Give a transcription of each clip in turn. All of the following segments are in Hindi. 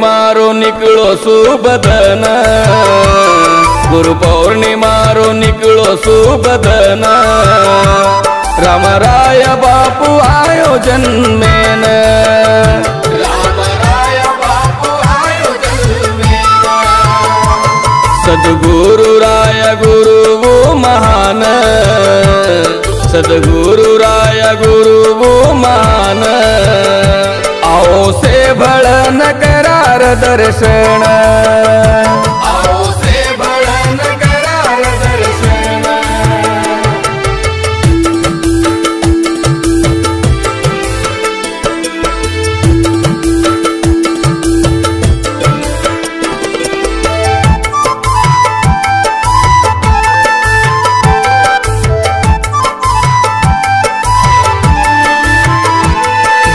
पौर्णिमारो निकलो सुबदन, गुरु पौर्णिमारो निकलो सुबदन, रामराय बापू आयोजन में न, रामराय बापू आयोजन में न, सद्गुरु राय गुरु वो महान, सद्गुरु राय गुरु वो महान, आओ से भड़न करार दर्शन, आओ से भड़न करार दर्शन।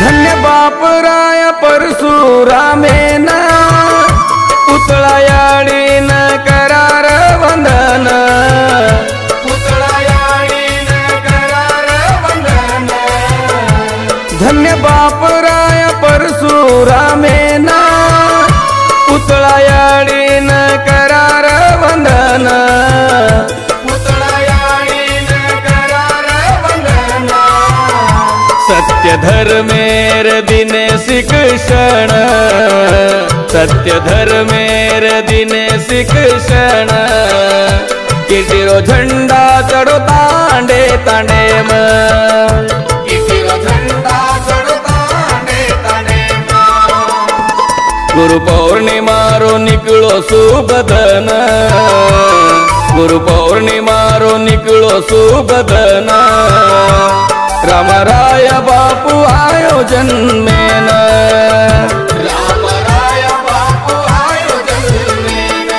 धन्य बाप राय परशुरामेन, पुतळायाडी न करार वंदन, पुतळायाडी न करार वंदन, धन्य बाप राय परशुरामेन, पुतळायाडी न करार वंदन, सत्य धर्मेर दिने शिक्षण, सत्य धर्मेर दिने शिक्षण, किटिरो झंडा चढ़ो तांडे तांडे म, किटिरो झंडा चढ़ो तांडे तांडे म, गुरु पौर्णिमारो निकलो सुबदन, गुरु पौर्णिमारो निकलो सुबदन, रामराय बापू आयोजन में न, रामराय बापू आयोजन में न।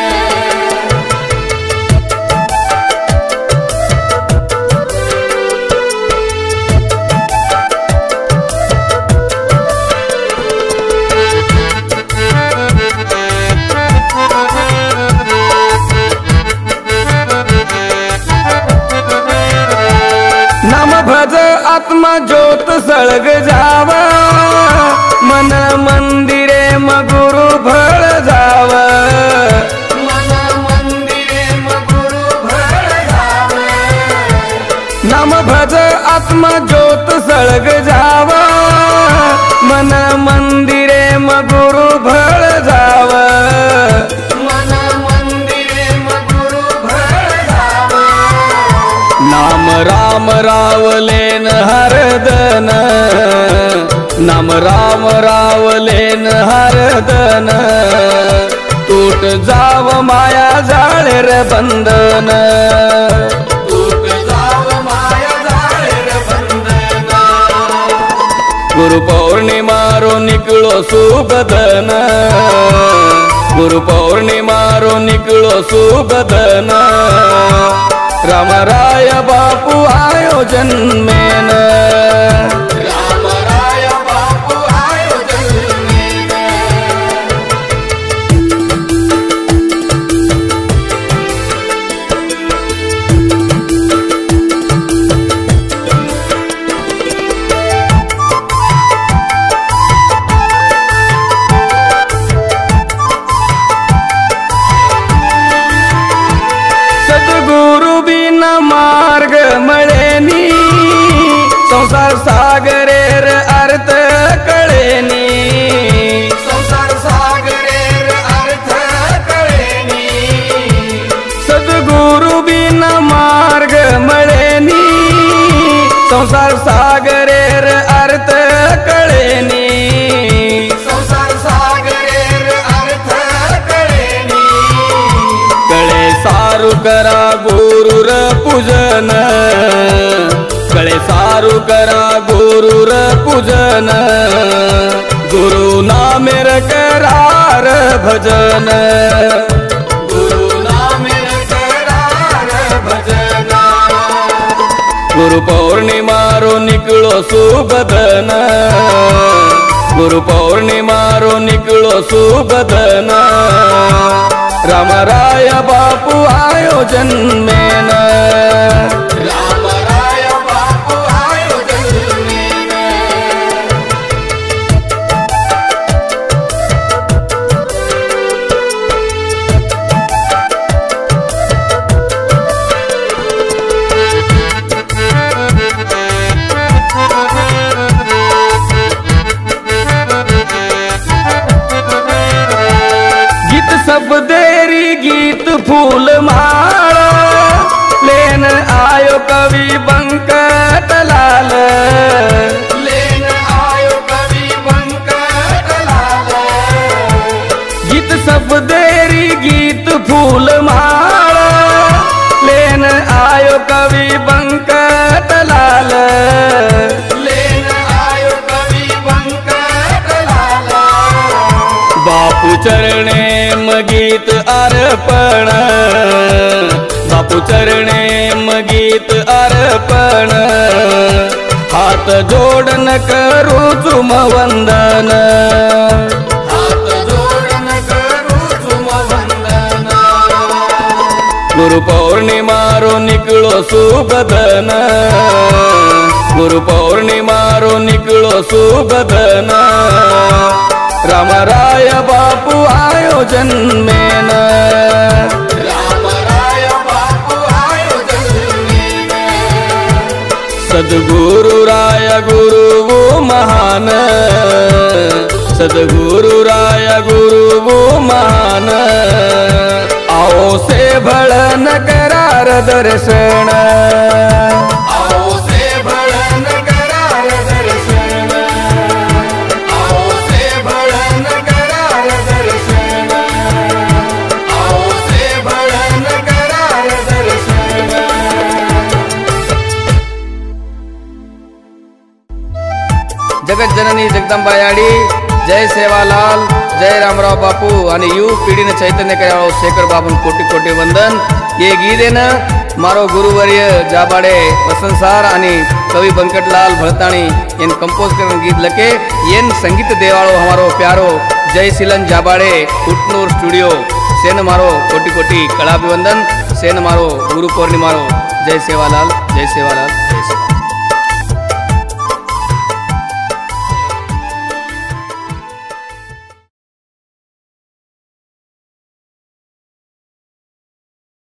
नाम भज आत्मा ज्योत सळग जावा, मन मंदिरे म गुरु भळ जाव, मन मंदिरे म गुरु भळ जाव, नाम भज आत्मा ज्योत सळग जावा, मन मंदिरे म गुरु भळ जाव, मन मंदिरे म गुरु भळ जाव, नाम राम रावलेन हरदन, नाम राम रावलेन हरदन, टूट जाव माया जाळेर बंधन, टूट जाव माया जाळेर बंधन, गुरु पौर्णिमारो निकलो सुबदन, गुरु पौर्णिमारो निकलो सुबदन, रामराय बापू आयोजन में न, रामराय बापू आयोजन में न। सद्गुरु बिना मार्ग मळेनी, संसार सागरेर अर्थ कळेनी, संसार सागरेर अर्थ कळेनी, सद्गुरु बिना मार्ग मळेनी, संसार सागरेर अर्थ कळेनी, संसार सागरेर अर्थ कळेनी, कळे सारू करा गुरुर पूजन, कळे सारू करा गुरुर पूजन, गुरु नामेर करार भजन, गुरु नामेर करार भजन, गुरु पौर्णिमारो निकलो सुबदन, गुरु पौर्णिमारो निकलो सुबदन, रामराय बापू आयोजन में न, रामराय बापू आयोजन में न। सब देरी गीत फूल माला लेन आयो कवि बंकट लाल लेन आयो कवि बंकट लाल गीत सब देरी गीत फूल माला लेन आयो कवि बंकट लाल लेन आयो कवि बंकट लाल बापू चरणे म गीत अर्पण बापू चरणे म गीत अर्पण हाथ जोडन करू तुम वंदन हाथ जोडन करू तुम वंदन गुरु पौर्णिमा रो निकलो शुभ दिन गुरु पौर्णिमा रो निकलो शुभ दिन राम राय बापू आयोजन में न राम राय बापू आयोजन में सदगुरु राय गुरु वो महान सदगुरु राय गुरु वो महान आओ से भड़न करार दर्शन आओ से भड़न करार दर्शन आओ से भड़न करार दर्शन आओ से भड़न करार दर्शन जगत जननी जगदंबा याडी जय सेवालाल जय रामराव बापू आणि यू पिढीने चैतन्य करावो शेखर बाबू कोटी कोटी वंदन ये गीत है न मारो गुरुवर्य जाबाड़े वसंत सार आणि कवि बंकटलाल भड़ताणी इन कंपोज कर गीत लके येन संगीत देवाड़ो हमारो प्यारो जय सिलन जाबाड़े कुटनूर स्टूडियो सेन मारो कोटी कोटी कलाभिवंदन सेन मारो गुरु पौर्णिमा जय सेवालाल जय सेवालाल।